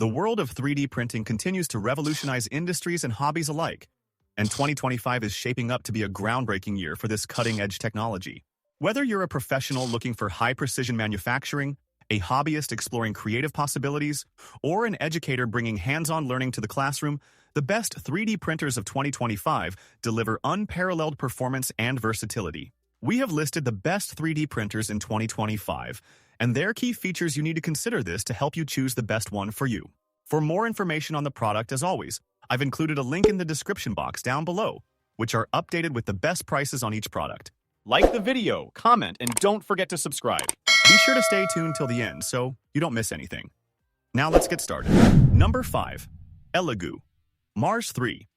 The world of 3D printing continues to revolutionize industries and hobbies alike, and 2025 is shaping up to be a groundbreaking year for this cutting-edge technology. Whether you're a professional looking for high-precision manufacturing, a hobbyist exploring creative possibilities, or an educator bringing hands-on learning to the classroom, the best 3D printers of 2025 deliver unparalleled performance and versatility. We have listed the best 3D printers in 2025, and their key features. You need to consider this to help you choose the best one for you. For more information on the product, as always, I've included a link in the description box down below, which are updated with the best prices on each product. Like the video, comment, and don't forget to subscribe. Be sure to stay tuned till the end so you don't miss anything. Now let's get started. Number 5. Elgo Mars 3.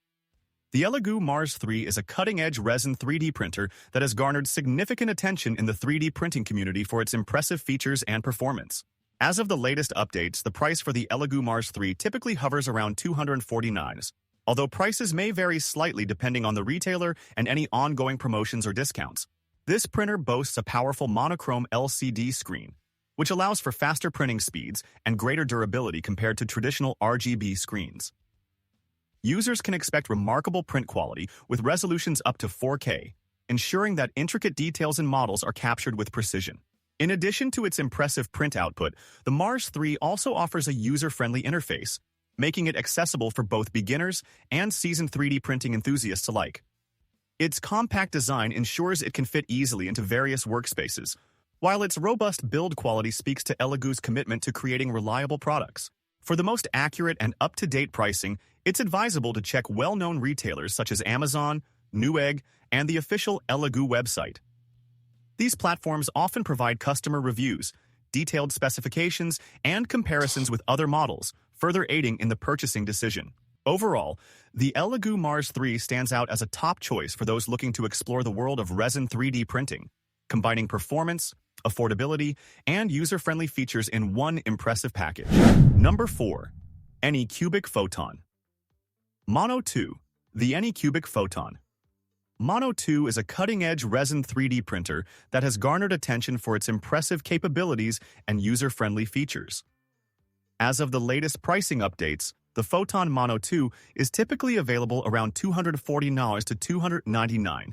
The Elgo Mars 3 is a cutting-edge resin 3D printer that has garnered significant attention in the 3D printing community for its impressive features and performance. As of the latest updates, the price for the Elgo Mars 3 typically hovers around $249, although prices may vary slightly depending on the retailer and any ongoing promotions or discounts. This printer boasts a powerful monochrome LCD screen, which allows for faster printing speeds and greater durability compared to traditional RGB screens. Users can expect remarkable print quality with resolutions up to 4K, ensuring that intricate details and models are captured with precision. In addition to its impressive print output, the Mars 3 also offers a user-friendly interface, making it accessible for both beginners and seasoned 3D printing enthusiasts alike. Its compact design ensures it can fit easily into various workspaces, while its robust build quality speaks to Elgo's commitment to creating reliable products. For the most accurate and up-to-date pricing, it's advisable to check well-known retailers such as Amazon, Newegg, and the official Elgo website. These platforms often provide customer reviews, detailed specifications, and comparisons with other models, further aiding in the purchasing decision. Overall, the Elgo Mars 3 stands out as a top choice for those looking to explore the world of resin 3D printing, combining performance, affordability, and user-friendly features in one impressive package. Number 4. Anycubic Photon. Mono 2. The Anycubic Photon. Mono 2 is a cutting-edge resin 3D printer that has garnered attention for its impressive capabilities and user-friendly features. As of the latest pricing updates, the Photon Mono 2 is typically available around $249 to $299,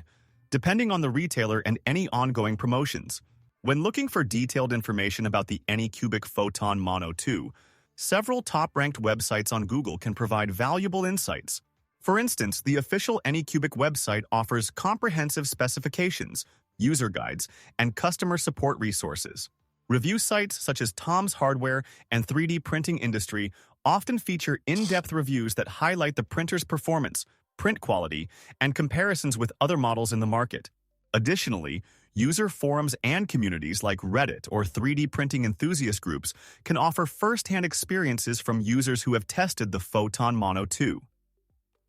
depending on the retailer and any ongoing promotions. When looking for detailed information about the Anycubic Photon Mono 2, several top-ranked websites on Google can provide valuable insights. For instance, the official Anycubic website offers comprehensive specifications, user guides, and customer support resources. Review sites such as Tom's Hardware and 3D Printing Industry often feature in-depth reviews that highlight the printer's performance, print quality, and comparisons with other models in the market. Additionally, user forums and communities like Reddit or 3D printing enthusiast groups can offer first-hand experiences from users who have tested the Photon Mono 2.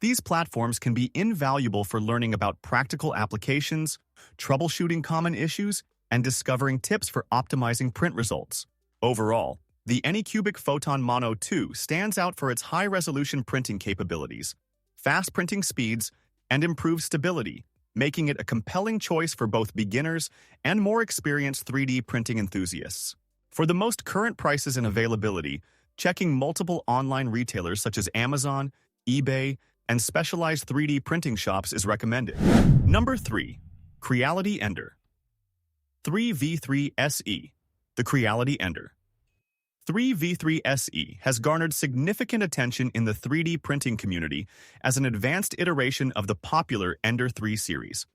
These platforms can be invaluable for learning about practical applications, troubleshooting common issues, and discovering tips for optimizing print results. Overall, the Anycubic Photon Mono 2 stands out for its high-resolution printing capabilities, fast printing speeds, and improved stability, making it a compelling choice for both beginners and more experienced 3D printing enthusiasts. For the most current prices and availability, checking multiple online retailers such as Amazon, eBay, and specialized 3D printing shops is recommended. Number 3. Creality Ender. 3v3 SE. The Creality Ender. 3v3 SE has garnered significant attention in the 3D printing community as an advanced iteration of the popular Ender 3 series.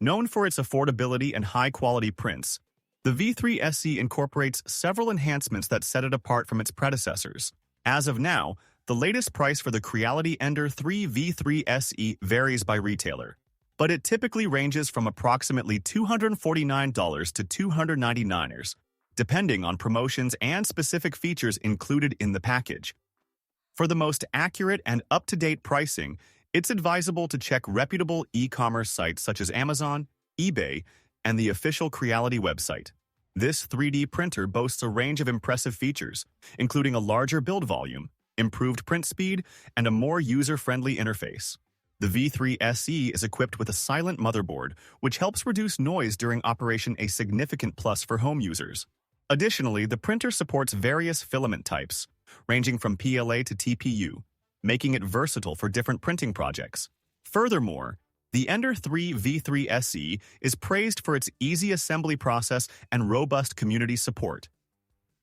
Known for its affordability and high-quality prints, the V3 SE incorporates several enhancements that set it apart from its predecessors. As of now, the latest price for the Creality Ender 3 V3 SE varies by retailer, but it typically ranges from approximately $249 to $299, depending on promotions and specific features included in the package. For the most accurate and up-to-date pricing, it's advisable to check reputable e-commerce sites such as Amazon, eBay, and the official Creality website. This 3D printer boasts a range of impressive features, including a larger build volume, improved print speed, and a more user-friendly interface. The V3 SE is equipped with a silent motherboard, which helps reduce noise during operation, a significant plus for home users. Additionally, the printer supports various filament types, ranging from PLA to TPU, making it versatile for different printing projects. Furthermore, the Ender 3 V3 SE is praised for its easy assembly process and robust community support.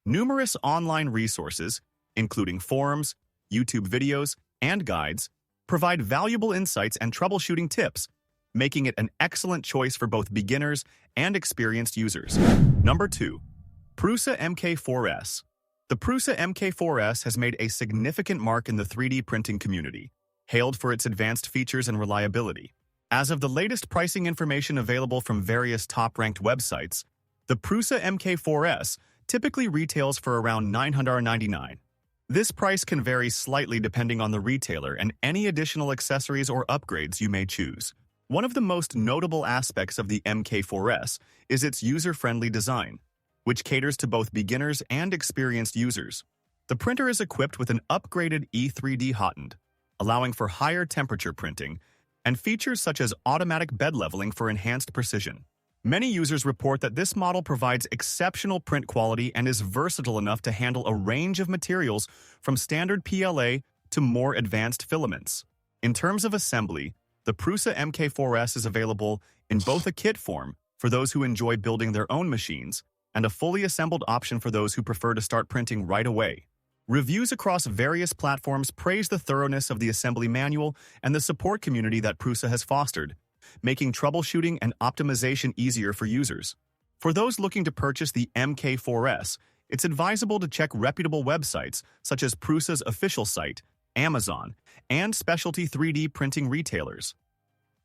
Numerous online resources, including forums, YouTube videos, and guides, provide valuable insights and troubleshooting tips, making it an excellent choice for both beginners and experienced users. Number 2. Prusa MK4S. The Prusa MK4S has made a significant mark in the 3D printing community, hailed for its advanced features and reliability. As of the latest pricing information available from various top-ranked websites, the Prusa MK4S typically retails for around $999. This price can vary slightly depending on the retailer and any additional accessories or upgrades you may choose. One of the most notable aspects of the MK4S is its user-friendly design, which caters to both beginners and experienced users. The printer is equipped with an upgraded E3D hot end, allowing for higher temperature printing, and features such as automatic bed leveling for enhanced precision. Many users report that this model provides exceptional print quality and is versatile enough to handle a range of materials from standard PLA to more advanced filaments. In terms of assembly, the Prusa MK4S is available in both a kit form for those who enjoy building their own machines and a fully assembled option for those who prefer to start printing right away. Reviews across various platforms praise the thoroughness of the assembly manual and the support community that Prusa has fostered, making troubleshooting and optimization easier for users. For those looking to purchase the MK4S, it's advisable to check reputable websites such as Prusa's official site, Amazon, and specialty 3D printing retailers.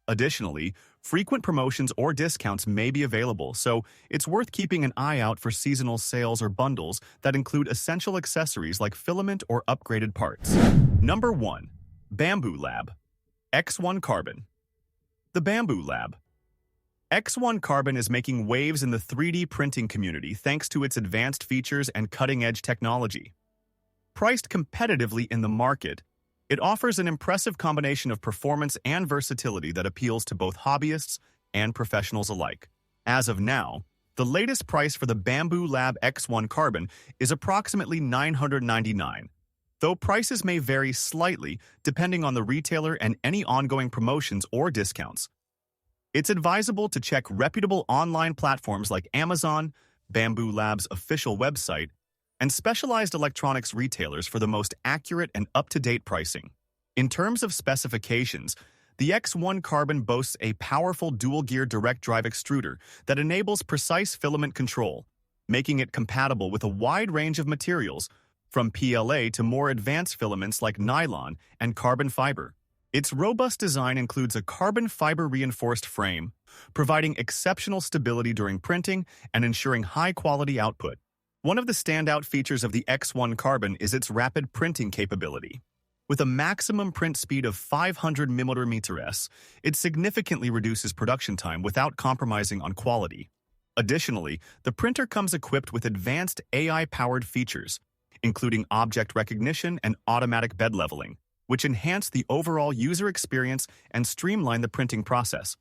Additionally, frequent promotions or discounts may be available, so it's worth keeping an eye out for seasonal sales or bundles that include essential accessories like filament or upgraded parts. Number 1. Bamboo Lab X1 Carbon. The Bamboo Lab X1 Carbon is making waves in the 3D printing community thanks to its advanced features and cutting-edge technology. Priced competitively in the market, it offers an impressive combination of performance and versatility that appeals to both hobbyists and professionals alike. As of now, the latest price for the Bamboo Lab X1 Carbon is approximately $999, though prices may vary slightly depending on the retailer and any ongoing promotions or discounts. It's advisable to check reputable online platforms like Amazon, Bamboo Lab's official website, and specialized electronics retailers for the most accurate and up-to-date pricing. In terms of specifications, the X1 Carbon boasts a powerful dual-gear direct drive extruder that enables precise filament control, making it compatible with a wide range of materials, from PLA to more advanced filaments like nylon and carbon fiber. Its robust design includes a carbon fiber-reinforced frame, providing exceptional stability during printing and ensuring high-quality output. One of the standout features of the X1 Carbon is its rapid printing capability. With a maximum print speed of 500 mm/s, it significantly reduces production time without compromising on quality. Additionally, the printer comes equipped with advanced AI-powered features, including object recognition and automatic bed leveling, which enhance the overall user experience and streamline the printing process.